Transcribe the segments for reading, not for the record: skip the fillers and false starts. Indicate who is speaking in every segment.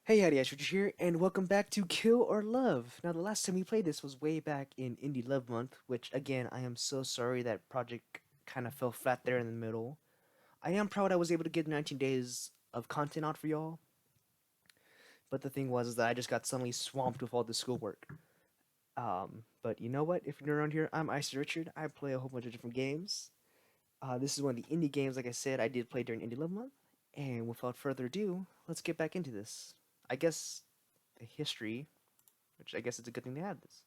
Speaker 1: Hey, howdy, Ashridge here, and welcome back to Kill or Love. Now, the last time we played this was way back in Indie Love Month, which, again, I am so sorry that project kind of fell flat there in the middle. I am proud I was able to get 19 days of content out for y'all, but the thing was is that I just got suddenly swamped with all the schoolwork. But you know what? If you're new around here, I'm Icy Richard. I play a whole bunch of different games. This is one of the indie games, like I said, I did play during Indie Love Month. And without further ado, let's get back into this. I guess the history, which I guess it's a good thing to have this.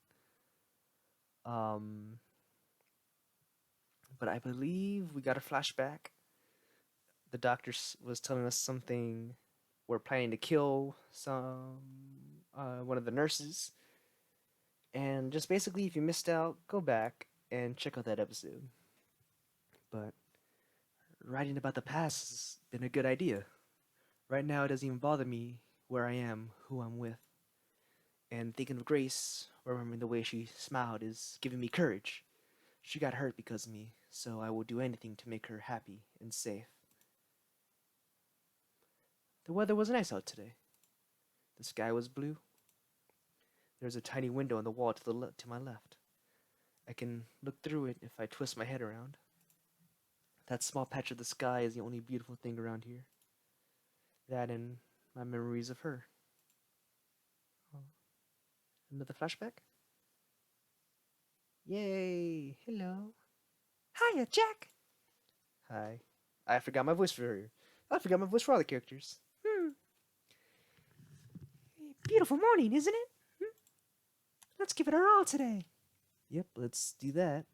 Speaker 1: Um, but I believe we got a flashback. The doctor was telling us something. We're planning to kill one of the nurses, and just basically, if you missed out, go back and check out that episode. But writing about the past has been a good idea. Right now, it doesn't even bother me where I am, who I'm with. And thinking of Grace, remembering the way she smiled, is giving me courage. She got hurt because of me, so I will do anything to make her happy and safe. The weather was nice out today. The sky was blue. There's a tiny window on the wall to my left. I can look through it if I twist my head around. That small patch of the sky is the only beautiful thing around here. That and my memories of her. Oh, another flashback? Yay! Hello. Hiya, Jack! Hi. I forgot my voice for her. I forgot my voice for all the characters. Beautiful morning, isn't it? Let's give it our all today. Yep, let's do that.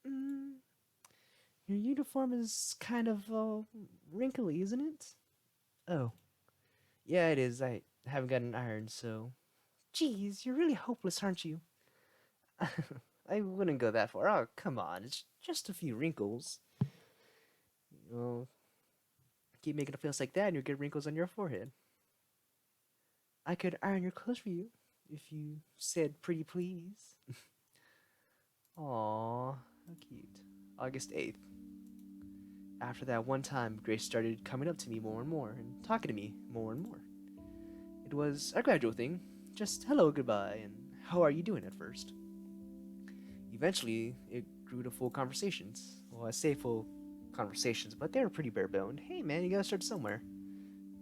Speaker 1: Mm, your uniform is kind of wrinkly, isn't it? Oh, yeah, it is. I haven't got an iron, so. Geez, you're really hopeless, aren't you? I wouldn't go that far. Oh, come on. It's just a few wrinkles. Well, keep making a face like that and you'll get wrinkles on your forehead. I could iron your clothes for you if you said pretty please. Aw, how cute. August 8th. After that one time, Grace started coming up to me more and more and talking to me more and more. It was a gradual thing. Just hello, goodbye, and how are you doing at first. Eventually, it grew to full conversations. Well, I say full conversations, but they were pretty bare boned. Hey man, you gotta start somewhere.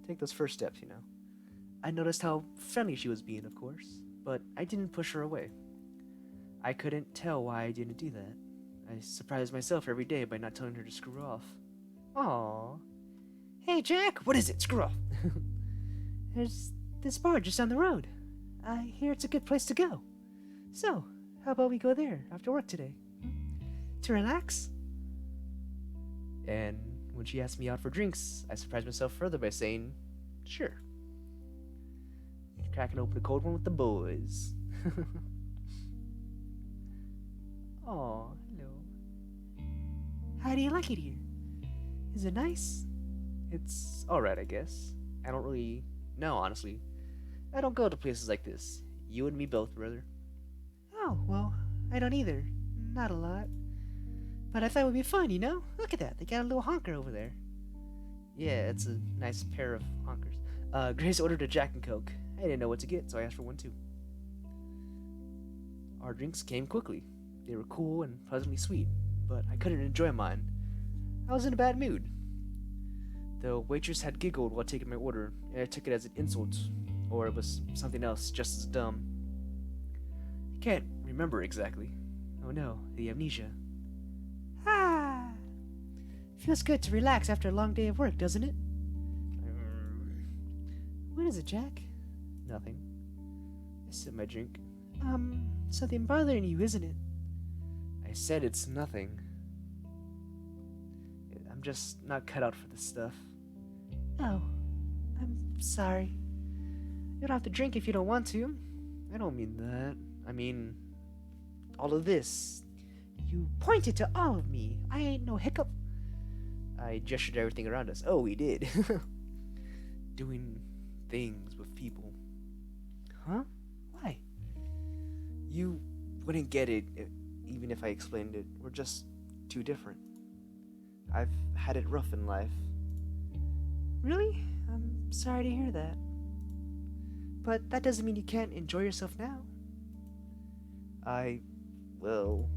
Speaker 1: Take those first steps, you know. I noticed how friendly she was being, of course, but I didn't push her away. I couldn't tell why I didn't do that. I surprised myself every day by not telling her to screw off. Aww. Hey, Jack, what is it? Screw off. There's this bar just down the road. I hear it's a good place to go. So, how about we go there after work today? To relax? And when she asked me out for drinks, I surprised myself further by saying, sure. Cracking open a cold one with the boys. Aw, hello. How do you like it here? Is it nice? It's alright, I guess. I don't really know, honestly. I don't go to places like this. You and me both, brother. Oh, well, I don't either. Not a lot. But I thought it would be fun, you know? Look at that, they got a little honker over there. Yeah, it's a nice pair of honkers. Grace ordered a Jack and Coke. I didn't know what to get, so I asked for one too. Our drinks came quickly. They were cool and pleasantly sweet, but I couldn't enjoy mine. I was in a bad mood. The waitress had giggled while taking my order, and I took it as an insult, or it was something else just as dumb. I can't remember exactly. Oh no, the amnesia. Ah! Feels good to relax after a long day of work, doesn't it? What is it, Jack? Nothing. I sipped my drink. Something bothering you, isn't it? I said it's nothing. I'm just not cut out for this stuff. Oh, I'm sorry. You don't have to drink if you don't want to. I don't mean that. I mean, all of this. You pointed to all of me. I ain't no hiccup. I gestured everything around us. Oh, we did. Doing things with people. Huh? Why? You wouldn't get it even if I explained it. We're just too different. I've had it rough in life. Really? I'm sorry to hear that. But that doesn't mean you can't enjoy yourself now. I, well,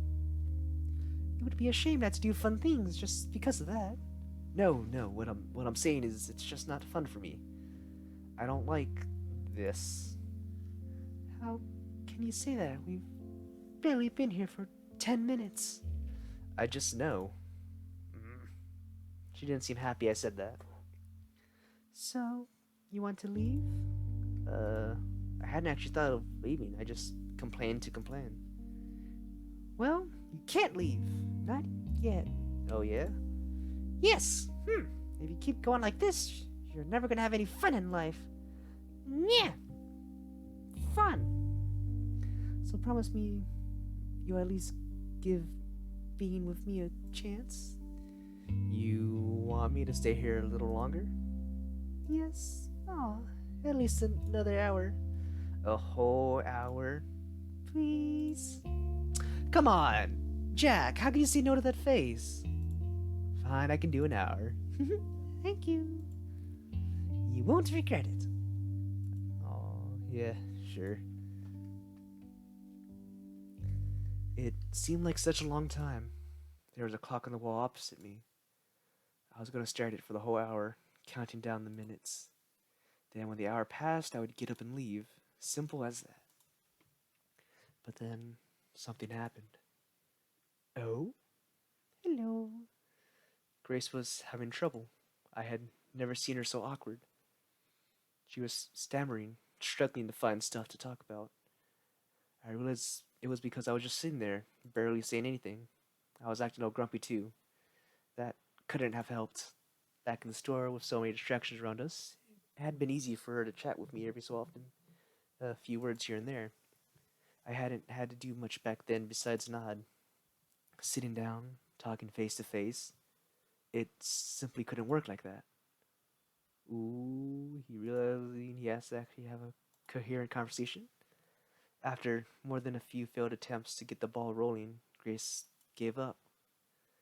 Speaker 1: it would be a shame not to do fun things just because of that. No, no, what I'm saying is it's just not fun for me. I don't like this. How can you say that? We've barely been here for 10 minutes. I just know. She didn't seem happy I said that. So, you want to leave? I hadn't actually thought of leaving. I just complained to complain. Well, you can't leave. Not yet. Oh, yeah? Yes! If you keep going like this, you're never gonna have any fun in life. Yeah! Fun! So promise me you'll at least give being with me a chance? You want me to stay here a little longer? Yes. Oh, at least another hour. A whole hour? Please? Come on! Jack, how can you say no to that face? Fine, I can do an hour. Thank you. You won't regret it. Oh, yeah, sure. It seemed like such a long time. There was a clock on the wall opposite me. I was going to stare at it for the whole hour, counting down the minutes. Then when the hour passed, I would get up and leave. Simple as that. But then something happened. Oh? Hello. Grace was having trouble. I had never seen her so awkward. She was stammering, struggling to find stuff to talk about. I realized it was because I was just sitting there, barely saying anything. I was acting all grumpy too. That couldn't have helped. Back in the store with so many distractions around us, it had been easy for her to chat with me every so often. A few words here and there. I hadn't had to do much back then besides nod. Sitting down, talking face to face, it simply couldn't work like that. Ooh, he realizing he has to actually have a coherent conversation? After more than a few failed attempts to get the ball rolling, Grace gave up.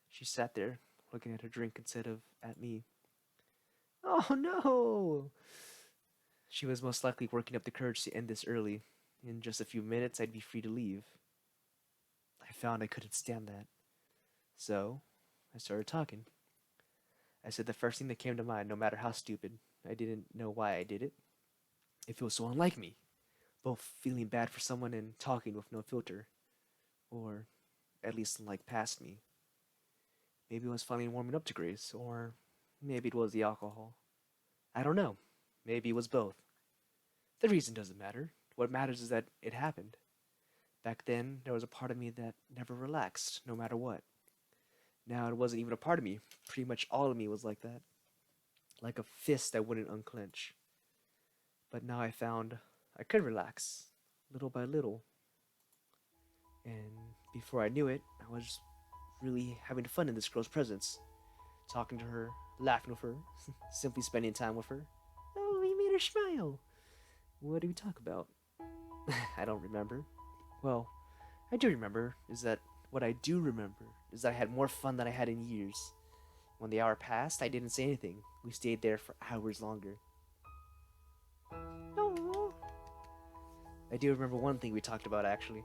Speaker 1: She sat there, looking at her drink instead of at me. Oh no! She was most likely working up the courage to end this early. In just a few minutes, I'd be free to leave. I found I couldn't stand that. So, I started talking. I said the first thing that came to mind, no matter how stupid. I didn't know why I did it. It feels so unlike me. Both feeling bad for someone and talking with no filter. Or, at least unlike past me. Maybe it was finally warming up to Grace, or maybe it was the alcohol. I don't know. Maybe it was both. The reason doesn't matter. What matters is that it happened. Back then, there was a part of me that never relaxed, no matter what. Now, it wasn't even a part of me. Pretty much all of me was like that. Like a fist that wouldn't unclench. But now I found I could relax, little by little. And before I knew it, I was really having fun in this girl's presence. Talking to her, laughing with her, simply spending time with her. Oh, we made her smile. What did we talk about? I don't remember. Well, I do remember is that what I do remember is that I had more fun than I had in years. When the hour passed, I didn't say anything. We stayed there for hours longer. Oh. I do remember one thing we talked about actually.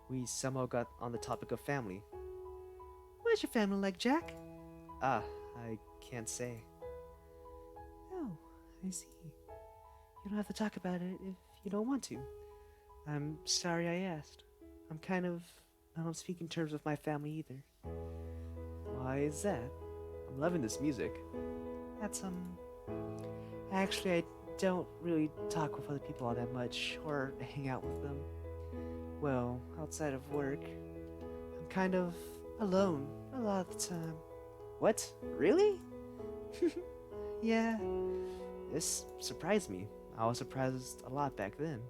Speaker 1: We somehow got on the topic of family. What's your family like, Jack? Ah, I can't say. Oh, I see. You don't have to talk about it if you don't want to. I'm sorry I asked. I'm kind of not on speaking terms with my family either. Why is that? I'm loving this music. That's, Actually, I don't really talk with other people all that much, or hang out with them. Well, outside of work, I'm kind of alone a lot of the time. What? Really? Yeah. This surprised me. I was surprised a lot back then.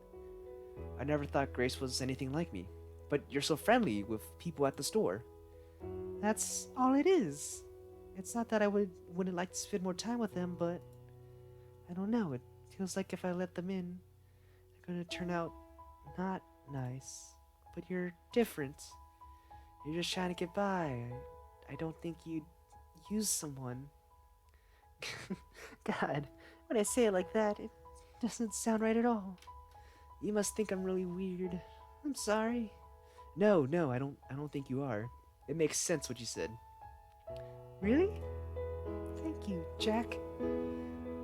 Speaker 1: I never thought Grace was anything like me. But you're so friendly with people at the store. That's all it is. It's not that I wouldn't like to spend more time with them, but I don't know. It feels like if I let them in, they're gonna turn out not nice. But you're different. You're just trying to get by. I don't think you'd use someone. God, When I say it like that, it doesn't sound right at all. You must think I'm really weird. I'm sorry. No, no, I don't think you are. It makes sense what you said. Really? Thank you, Jack.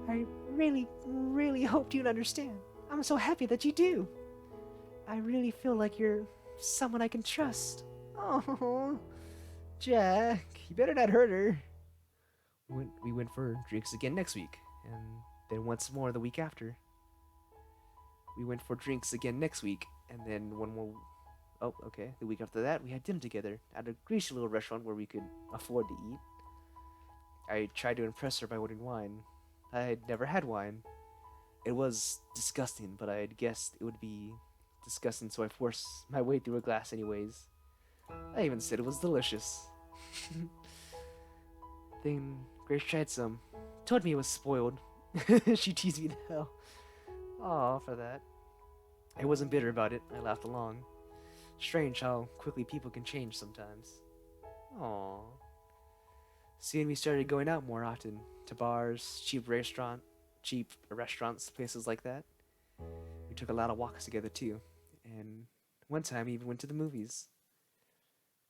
Speaker 1: I really, really hoped you'd understand. I'm so happy that you do. I really feel like you're someone I can trust. Oh, Jack, you better not hurt her. We went for drinks again next week, and then once more the week after. We went for drinks again next week, and then one more. Oh, okay. The week after that, we had dinner together at a greasy little restaurant where we could afford to eat. I tried to impress her by ordering wine. I had never had wine. It was disgusting, but I had guessed it would be disgusting, so I forced my way through a glass anyways. I even said it was delicious. Then Grace tried some. Told me it was spoiled. She teased me to hell. Aw, for that. I wasn't bitter about it. I laughed along. Strange how quickly people can change sometimes. Aw. Soon we started going out more often. To bars, cheap restaurants, places like that. We took a lot of walks together too. And one time we even went to the movies.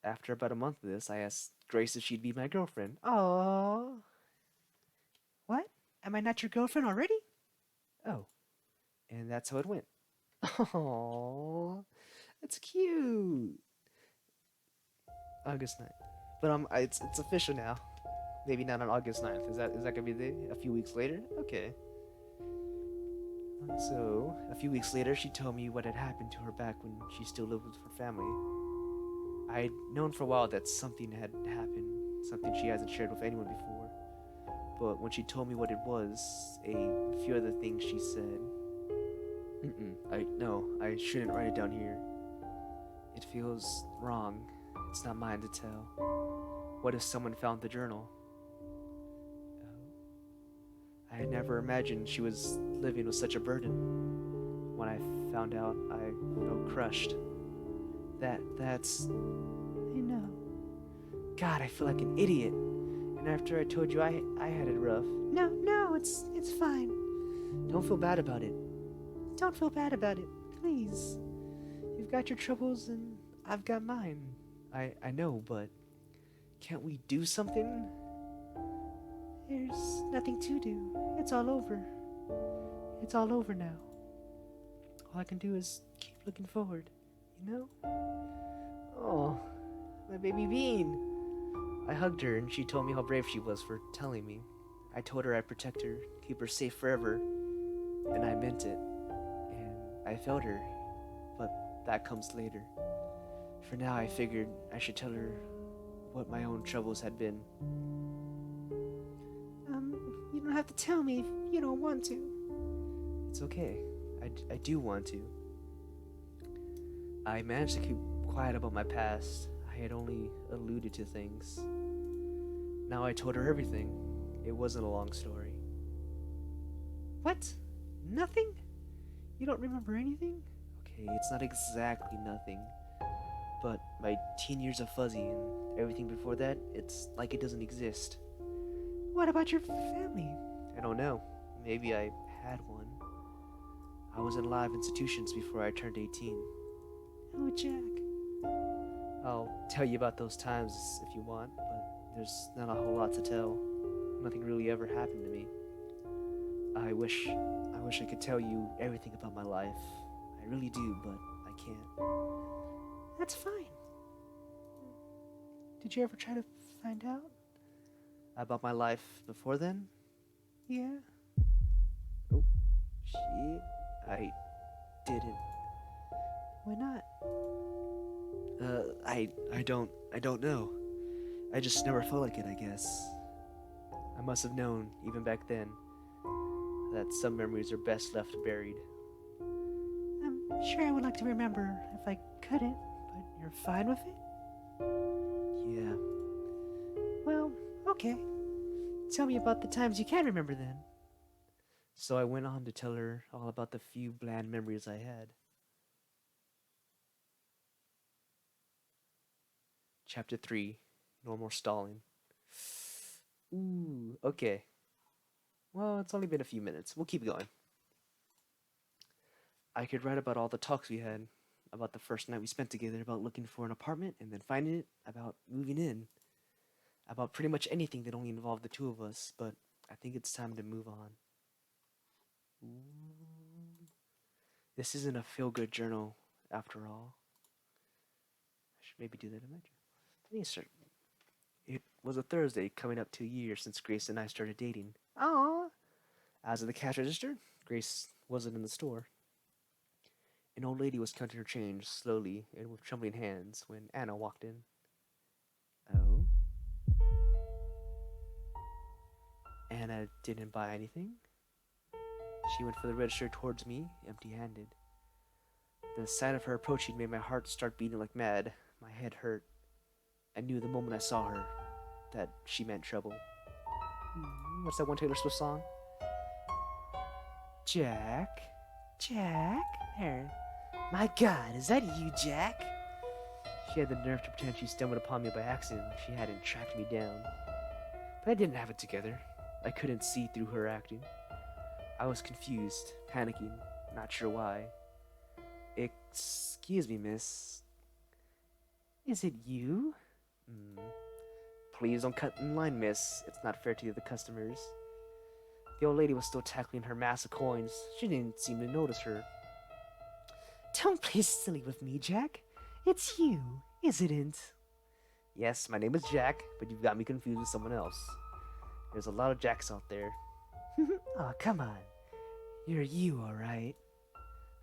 Speaker 1: After about a month of this, I asked Grace if she'd be my girlfriend. Aww. What? Am I not your girlfriend already? Oh. And that's how it went. Aww. That's cute. August 9th. But it's official now. Maybe not on August 9th. Is that gonna be a few weeks later? Okay. So, a few weeks later, she told me what had happened to her back when she still lived with her family. I'd known for a while that something had happened, something she hasn't shared with anyone before. But when she told me what it was, a few other things she said. I shouldn't write it down here. It feels wrong. It's not mine to tell. What if someone found the journal? I had never imagined she was living with such a burden. When I found out, I felt crushed. That's. I know. God, I feel like an idiot. And after I told you I had it rough. No, it's fine. Don't feel bad about it. Don't feel bad about it, please. You've got your troubles and I've got mine. I know, but can't we do something? There's nothing to do. It's all over. It's all over now. All I can do is keep looking forward, you know? Oh, my baby Bean. I hugged her and she told me how brave she was for telling me. I told her I'd protect her, keep her safe forever, and I meant it. And I felt her, but that comes later. For now, I figured I should tell her what my own troubles had been. You don't have to tell me if you don't want to. It's okay. I do want to. I managed to keep quiet about my past. I had only alluded to things. Now I told her everything. It wasn't a long story. What? Nothing? You don't remember anything? Okay, it's not exactly nothing. But my teen years are fuzzy, and everything before that, it's like it doesn't exist. What about your family? I don't know. Maybe I had one. I was in live institutions before I turned 18. Oh, Jack. I'll tell you about those times if you want, but there's not a whole lot to tell. Nothing really ever happened to me. I wish I could tell you everything about my life. I really do, but I can't. That's fine. Did you ever try to find out? About my life before then? Yeah. Oh, shit. I didn't. Why not? I don't know. I just never felt like it, I guess. I must have known, even back then, that some memories are best left buried. I'm sure I would like to remember if I couldn't, but you're fine with it? Yeah. Well, okay. Tell me about the times you can remember then. So I went on to tell her all about the few bland memories I had. Chapter 3, No More Stalling. Ooh, okay. Well, it's only been a few minutes. We'll keep going. I could write about all the talks we had, about the first night we spent together, about looking for an apartment and then finding it, about moving in, about pretty much anything that only involved the two of us, but I think it's time to move on. Ooh. This isn't a feel-good journal, after all. I should maybe do that in my journal. It was a Thursday, coming up to a year since Grace and I started dating. Aww. As of the cash register, Grace wasn't in the store. An old lady was counting her change slowly and with trembling hands when Anna walked in. Oh? Anna didn't buy anything. She went for the register towards me, empty-handed. The sight of her approaching made my heart start beating like mad. My head hurt. I knew the moment I saw her that she meant trouble. What's that one Taylor Swift song? Jack? Jack? There. My God, is that you, Jack? She had the nerve to pretend she stumbled upon me by accident like she hadn't tracked me down. But I didn't have it together. I couldn't see through her acting. I was confused, panicking, not sure why. Excuse me, miss. Is it you? Please don't cut in line, miss. It's not fair to the other customers. The old lady was still tackling her mass of coins. She didn't seem to notice her. Don't play silly with me, Jack. It's you, isn't it? Yes, my name is Jack, but you've got me confused with someone else. There's a lot of Jacks out there. Oh, come on. You're you, alright?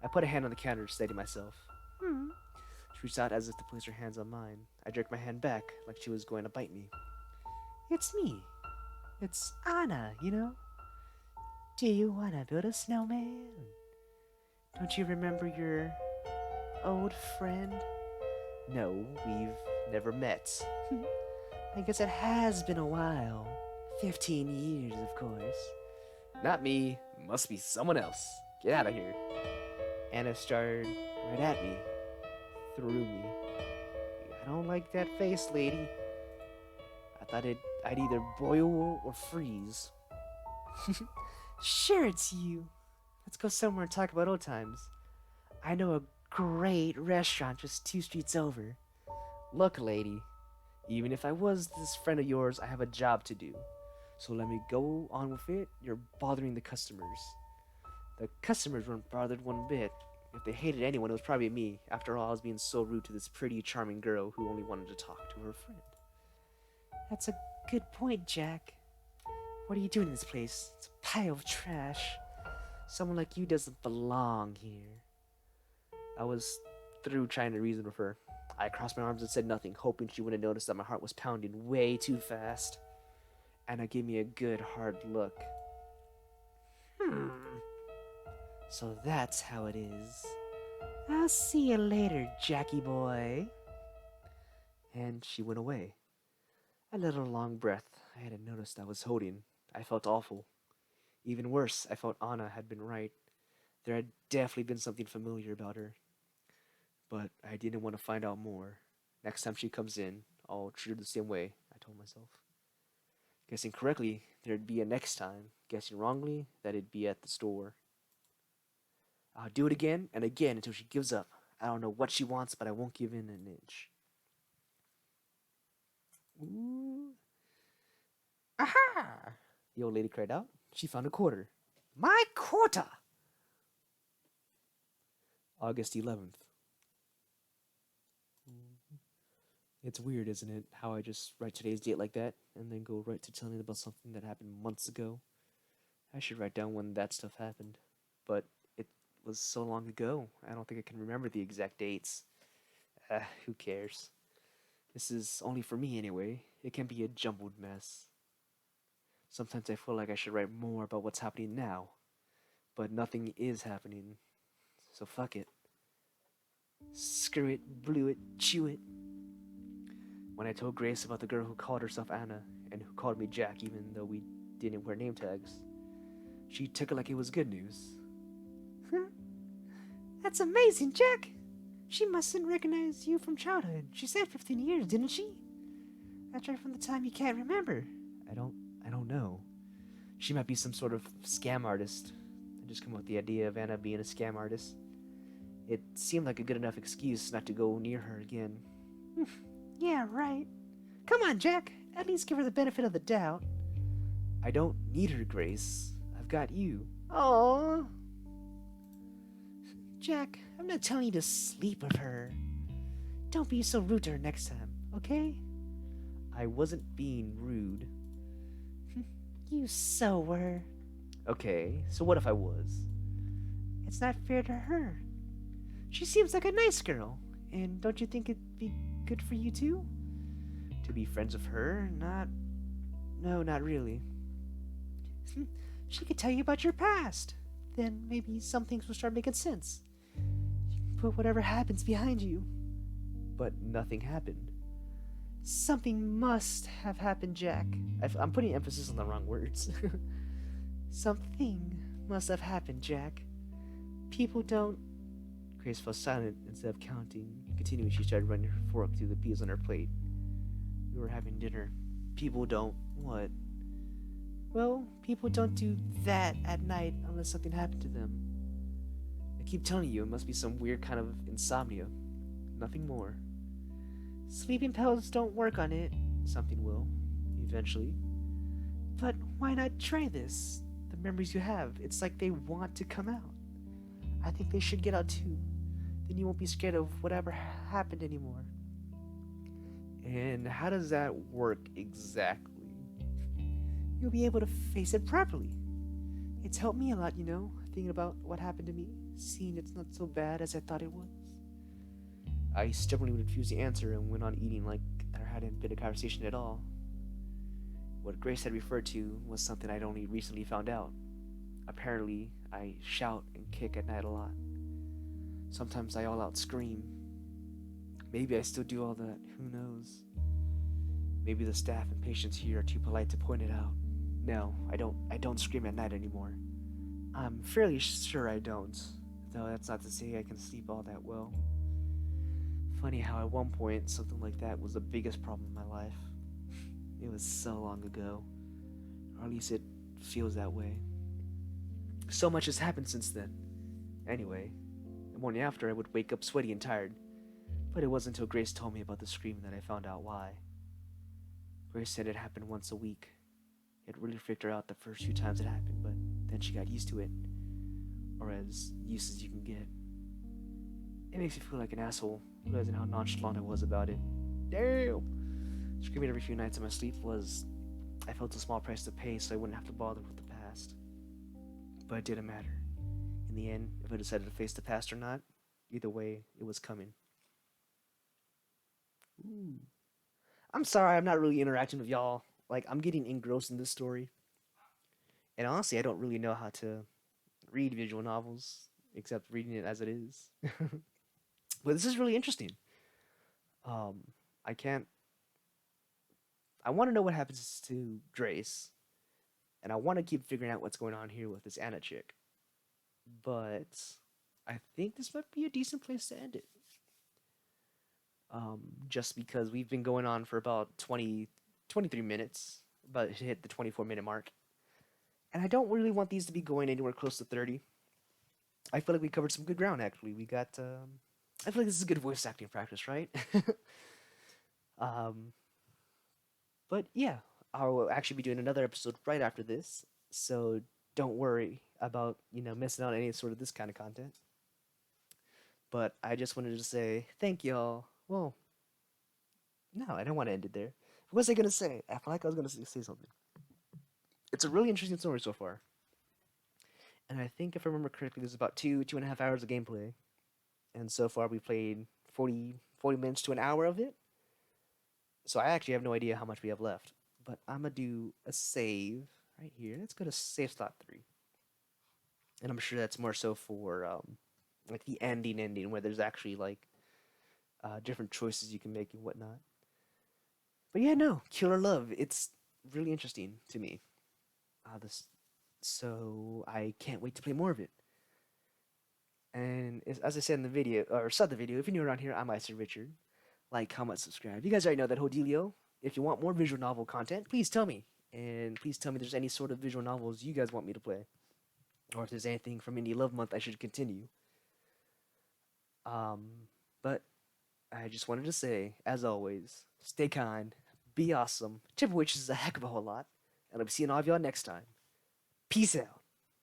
Speaker 1: I put a hand on the counter to steady myself. She reached out as if to place her hands on mine. I jerked my hand back, like she was going to bite me. It's me. It's Anna, you know? Do you want to build a snowman? Don't you remember your old friend? No, we've never met. I guess it has been a while. 15 years, of course. Not me. Must be someone else. Get out of here. Anna started right at me. Through me. I don't like that face, lady. I thought I'd either boil or freeze. Sure, it's you. Let's go somewhere and talk about old times. I know a great restaurant just 2 streets over. Look, lady, even if I was this friend of yours, I have a job to do. So let me go on with it. You're bothering the customers. The customers weren't bothered one bit. If they hated anyone, it was probably me. After all, I was being so rude to this pretty, charming girl who only wanted to talk to her friend. That's a good point, Jack. What are you doing in this place? It's a pile of trash. Someone like you doesn't belong here. I was through trying to reason with her. I crossed my arms and said nothing, hoping she wouldn't notice that my heart was pounding way too fast. Anna gave me a good, hard look. So that's how it is. I'll see you later, Jackie boy. And she went away. I let out a long breath. I hadn't noticed I was holding. I felt awful. Even worse, I felt Anna had been right. There had definitely been something familiar about her. But I didn't want to find out more. Next time she comes in, I'll treat her the same way, I told myself. Guessing correctly, there'd be a next time. Guessing wrongly, that it'd be at the store. I'll do it again and again until she gives up. I don't know what she wants, but I won't give in an inch. Ooh. Aha! The old lady cried out. She found a quarter. My quarter! August 11th. It's weird, isn't it? How I just write today's date like that and then go right to telling about something that happened months ago. I should write down when that stuff happened. But it was so long ago. I don't think I can remember the exact dates. Who cares? This is only for me anyway. It can be a jumbled mess. Sometimes I feel like I should write more about what's happening now. But nothing is happening. So fuck it. Screw it, blew it, chew it. When I told Grace about the girl who called herself Anna and who called me Jack even though we didn't wear name tags, she took it like it was good news. That's amazing, Jack! She mustn't recognize you from childhood. She said 15 years, didn't she? That's right from the time you can't remember. I don't know. She might be some sort of scam artist. I just come up with the idea of Anna being a scam artist. It seemed like a good enough excuse not to go near her again. Yeah, right. Come on, Jack. At least give her the benefit of the doubt. I don't need her, Grace. I've got you. Oh, Jack, I'm not telling you to sleep with her. Don't be so rude to her next time, okay? I wasn't being rude. You so were. Okay, so what if I was? It's not fair to her. She seems like a nice girl, and don't you think it'd be good for you too? To be friends with her? No, not really. She could tell you about your past. Then maybe some things will start making sense. You can put whatever happens behind you. But nothing happened. Something must have happened, Jack. I'm putting emphasis on the wrong words. Something must have happened, Jack. People don't... Grace fell silent instead of counting. Continuing, she started running her fork through the peas on her plate. We were having dinner. People don't... What? Well, people don't do that at night unless something happened to them. I keep telling you, it must be some weird kind of insomnia. Nothing more. Sleeping pills don't work on it. Something will, eventually. But why not try this? The memories you have, it's like they want to come out. I think they should get out too. Then you won't be scared of whatever happened anymore. And how does that work exactly? You'll be able to face it properly. It's helped me a lot, thinking about what happened to me, seeing it's not so bad as I thought it was. I stubbornly refused to answer and went on eating like there hadn't been a conversation at all. What Grace had referred to was something I'd only recently found out. Apparently, I shout and kick at night a lot. Sometimes I all out scream. Maybe I still do all that, who knows? Maybe the staff and patients here are too polite to point it out. No, I don't scream at night anymore. I'm fairly sure I don't, though that's not to say I can sleep all that well. Funny how at one point something like that was the biggest problem in my life. It was so long ago, or at least it feels that way. So much has happened since then. Anyway, the morning after I would wake up sweaty and tired, but it wasn't until Grace told me about the screaming that I found out why. Grace said it happened once a week. It really freaked her out the first few times it happened, but then she got used to it. Or as used as you can get. It makes me feel like an asshole, realizing how nonchalant I was about it. Damn! Screaming every few nights in my sleep I felt a small price to pay so I wouldn't have to bother with the past. But it didn't matter. In the end, if I decided to face the past or not, either way, it was coming. Ooh. I'm sorry, I'm not really interacting with y'all. Like, I'm getting engrossed in this story. And honestly, I don't really know how to read visual novels, except reading it as it is. But this is really interesting. Um, I can't... I want to know what happens to Grace. And I want to keep figuring out what's going on here with this Anna chick. But I think this might be a decent place to end it. Just because we've been going on for about 23 minutes, but it hit the 24-minute mark. And I don't really want these to be going anywhere close to 30. I feel like we covered some good ground, actually. I feel like this is good voice acting practice, right? But yeah, I'll actually be doing another episode right after this, so don't worry about, missing out on any sort of this kind of content. But I just wanted to say thank y'all. Well, no, I don't want to end it there. What was I going to say? I feel like I was going to say something. It's a really interesting story so far. And I think if I remember correctly, there's about 2.5 hours of gameplay. And so far we played 40 minutes to an hour of it. So I actually have no idea how much we have left. But I'm going to do a save right here. Let's go to save slot 3. And I'm sure that's more so for like the ending where there's actually like different choices you can make and whatnot. But yeah, no, Killer Love. It's really interesting to me. So I can't wait to play more of it. And as I said in the video, or saw the video, if you're new around here, I'm Icer Richard. Like, comment, subscribe. You guys already know that whole dealio. If you want more visual novel content, please tell me And please tell me if there's any sort of visual novels you guys want me to play, or if there's anything from Indie Love Month I should continue. But I just wanted to say, as always, stay kind, be awesome, chip witches a heck of a whole lot, and I'll be seeing all of y'all next time. Peace out.